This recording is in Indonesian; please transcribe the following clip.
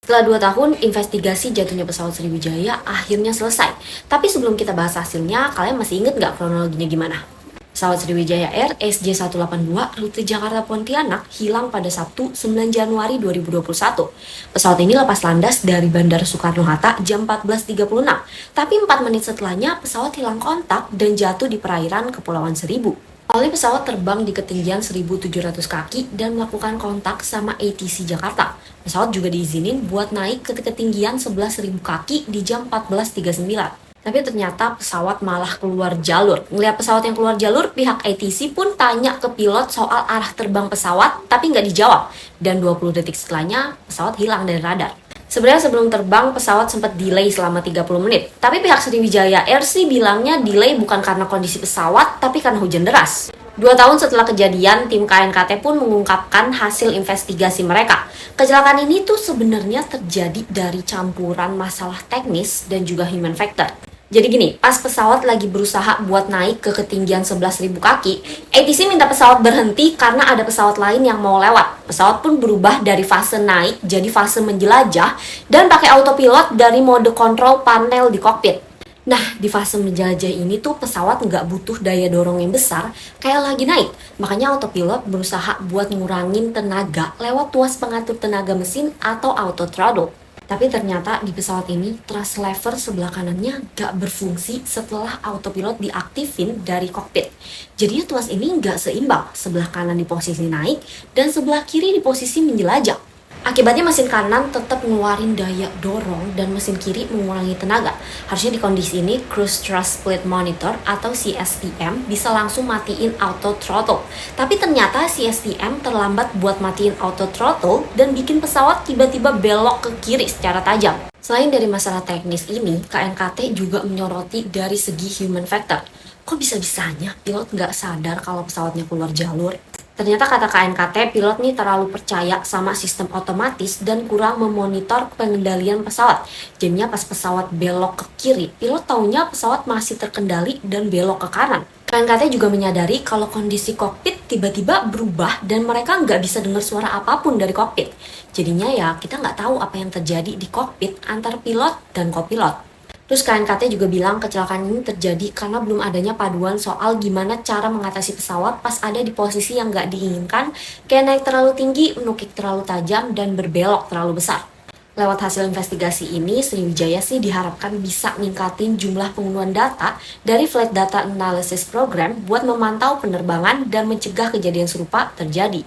Setelah 2 tahun, investigasi jatuhnya pesawat Sriwijaya akhirnya selesai. Tapi sebelum kita bahas hasilnya, kalian masih inget nggak kronologinya gimana? Pesawat Sriwijaya Air SJ182 rute Jakarta-Pontianak hilang pada Sabtu 9 Januari 2021. Pesawat ini lepas landas dari Bandara Soekarno-Hatta jam 14.36. Tapi 4 menit setelahnya, pesawat hilang kontak dan jatuh di perairan Kepulauan Seribu. Awalnya pesawat terbang di ketinggian 1.700 kaki dan melakukan kontak sama ATC Jakarta. Pesawat juga diizinin buat naik ke ketinggian 11.000 kaki di jam 14.39. Tapi ternyata pesawat malah keluar jalur. Ngeliat pesawat yang keluar jalur, pihak ATC pun tanya ke pilot soal arah terbang pesawat, tapi nggak dijawab. Dan 20 detik setelahnya, pesawat hilang dari radar. Sebenarnya sebelum terbang, pesawat sempat delay selama 30 menit. Tapi pihak Sriwijaya Air sih bilangnya delay bukan karena kondisi pesawat, tapi karena hujan deras. 2 tahun setelah kejadian, tim KNKT pun mengungkapkan hasil investigasi mereka. Kecelakaan ini tuh sebenarnya terjadi dari campuran masalah teknis dan juga human factor. Jadi gini, pas pesawat lagi berusaha buat naik ke ketinggian 11.000 kaki, ATC minta pesawat berhenti karena ada pesawat lain yang mau lewat. Pesawat pun berubah dari fase naik jadi fase menjelajah dan pakai autopilot dari mode kontrol panel di kokpit. Nah, di fase menjelajah ini tuh pesawat nggak butuh daya dorong yang besar kayak lagi naik. Makanya autopilot berusaha buat ngurangin tenaga lewat tuas pengatur tenaga mesin atau auto throttle. Tapi ternyata di pesawat ini, thrust lever sebelah kanannya nggak berfungsi setelah autopilot diaktifin dari kokpit. Jadinya tuas ini nggak seimbang, sebelah kanan di posisi naik dan sebelah kiri di posisi menjelajah. Akibatnya mesin kanan tetap ngeluarin daya dorong dan mesin kiri mengurangi tenaga. Harusnya di kondisi ini, Cruise Thrust Split Monitor atau CSTM bisa langsung matiin auto throttle. Tapi ternyata CSTM terlambat buat matiin auto throttle dan bikin pesawat tiba-tiba belok ke kiri secara tajam. Selain dari masalah teknis ini, KNKT juga menyoroti dari segi human factor. Kok bisa-bisanya pilot nggak sadar kalau pesawatnya keluar jalur? Ternyata kata KNKT, pilot nih terlalu percaya sama sistem otomatis dan kurang memonitor pengendalian pesawat. Jadinya pas pesawat belok ke kiri, pilot taunya pesawat masih terkendali dan belok ke kanan. KNKT juga menyadari kalau kondisi kokpit tiba-tiba berubah dan mereka nggak bisa dengar suara apapun dari kokpit. Jadinya ya kita nggak tahu apa yang terjadi di kokpit antar pilot dan kopilot. Terus KNKT juga bilang kecelakaan ini terjadi karena belum adanya paduan soal gimana cara mengatasi pesawat pas ada di posisi yang nggak diinginkan, kayak naik terlalu tinggi, menukik terlalu tajam, dan berbelok terlalu besar. Lewat hasil investigasi ini, Sriwijaya sih diharapkan bisa ningkatin jumlah pengunduhan data dari Flight Data Analysis Program buat memantau penerbangan dan mencegah kejadian serupa terjadi.